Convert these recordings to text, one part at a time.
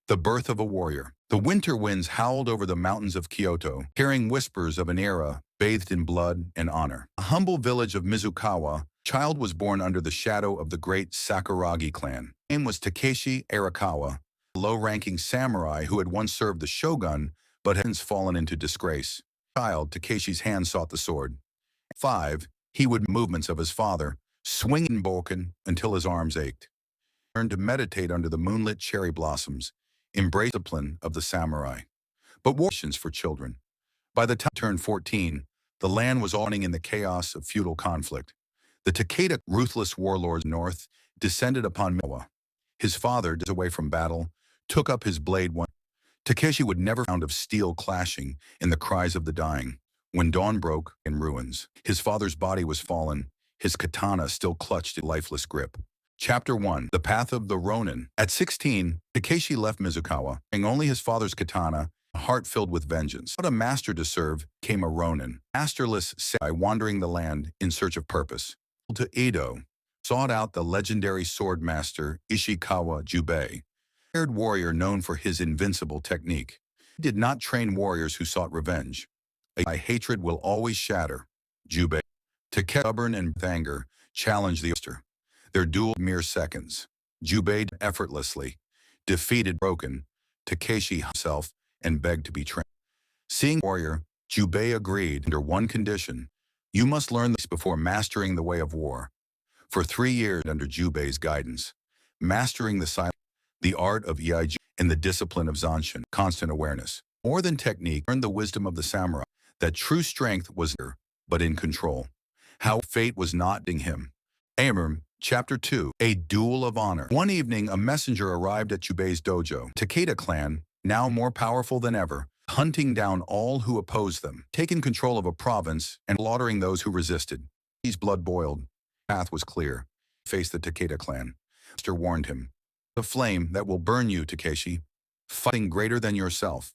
The birth of a warrior. The winter winds howled over the mountains of Kyoto, carrying whispers of an era bathed in blood and honor. A humble village of Mizukawa, a child was born under the shadow of the great Sakuragi clan. His name was Takeshi Arakawa, a low-ranking samurai who had once served the shogun but had since fallen into disgrace. Child, Takeshi's hand sought the sword. At 5, he would movements of his father, swinging bokken until his arms ached. He learned to meditate under the moonlit cherry blossoms, embrace the discipline of the samurai. But warriors for children. By the time he turned 14, the land was awning in the chaos of feudal conflict. The Takeda, ruthless warlords north, descended upon Miwa. His father, away from battle, took up his blade one. Takeshi would never sound of steel clashing in the cries of the dying. When dawn broke in ruins, his father's body was fallen, his katana still clutched in lifeless grip. Chapter 1. The Path of the Ronin. At 16, Takeshi left Mizukawa, and only his father's katana, a heart filled with vengeance. Without a master to serve came a Ronin, masterless samurai wandering the land in search of purpose. To Edo, sought out the legendary sword master Ishikawa Jubei, a dared warrior known for his invincible technique. He did not train warriors who sought revenge. A hatred will always shatter. Jubei, Takeshi, stubborn and with anger, challenged the master. Their duel mere seconds. Jubei effortlessly defeated broken Takeshi himself and begged to be trained. Seeing the warrior, Jubei agreed under one condition: you must learn this before mastering the way of war. For 3 years under Jubei's guidance, mastering the silence, the art of Iaiji, and the discipline of Zanshin, constant awareness. More than technique, learned the wisdom of the samurai, that true strength was there, but in control. How fate was not ding him. Amur, Chapter 2. A Duel of Honor. One evening, a messenger arrived at Jubei's dojo. Takeda clan, now more powerful than ever, hunting down all who opposed them, taking control of a province and slaughtering those who resisted. His blood boiled. The path was clear. He faced the Takeda clan. Master warned him. The flame that will burn you, Takeshi. Fighting greater than yourself.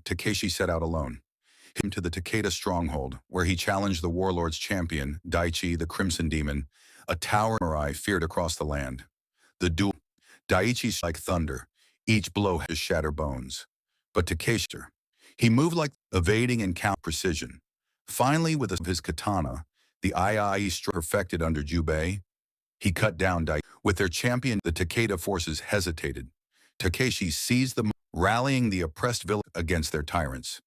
Takeshi set out alone. Him to the Takeda stronghold, where he challenged the warlord's champion, Daichi the Crimson Demon, a tower samurai feared across the land. The duel, Daichi like thunder, each blow had to shatter bones. But Takeshi, he moved like evading and count precision. Finally, with his katana, the Iai perfected under Jubei, he cut down Daichi. With their champion, the Takeda forces hesitated. Takeshi seized them, rallying the oppressed village against their tyrants.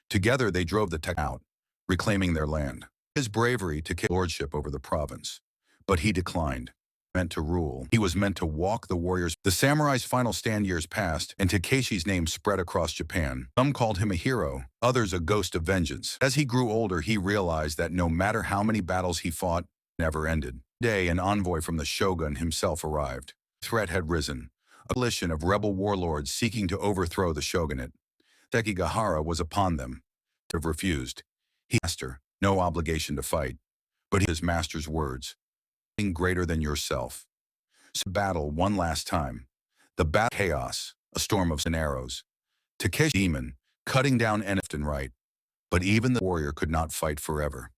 Together they drove the Takeda out, reclaiming their land. His bravery took lordship over the province. But he declined. Meant to rule. He was meant to walk the warriors. The samurai's final stand years passed, and Takeshi's name spread across Japan. Some called him a hero, others a ghost of vengeance. As he grew older, he realized that no matter how many battles he fought, never ended. One day, an envoy from the shogun himself arrived. The threat had risen. A coalition of rebel warlords seeking to overthrow the shogunate. Sekigahara was upon them. They refused. He asked her, no obligation to fight. But his master's words, greater than yourself. So battle one last time. The battle chaos, a storm of arrows. Takeshi demon, cutting down left and right. But even the warrior could not fight forever.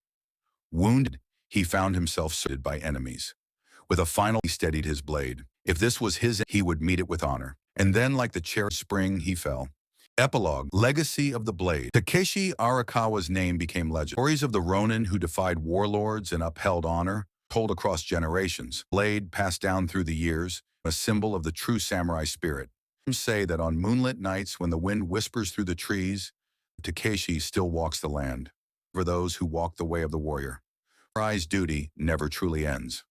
Wounded, he found himself surrounded by enemies. With a final, he steadied his blade. If this was his, he would meet it with honor. And then, like the cherry spring, he fell. Epilogue. Legacy of the Blade. Takeshi Arakawa's name became legend. Stories of the Ronin who defied warlords and upheld honor, told across generations. Blade passed down through the years, a symbol of the true samurai spirit. Some say that on moonlit nights when the wind whispers through the trees, Takeshi still walks the land. For those who walk the way of the warrior, samurai's duty never truly ends.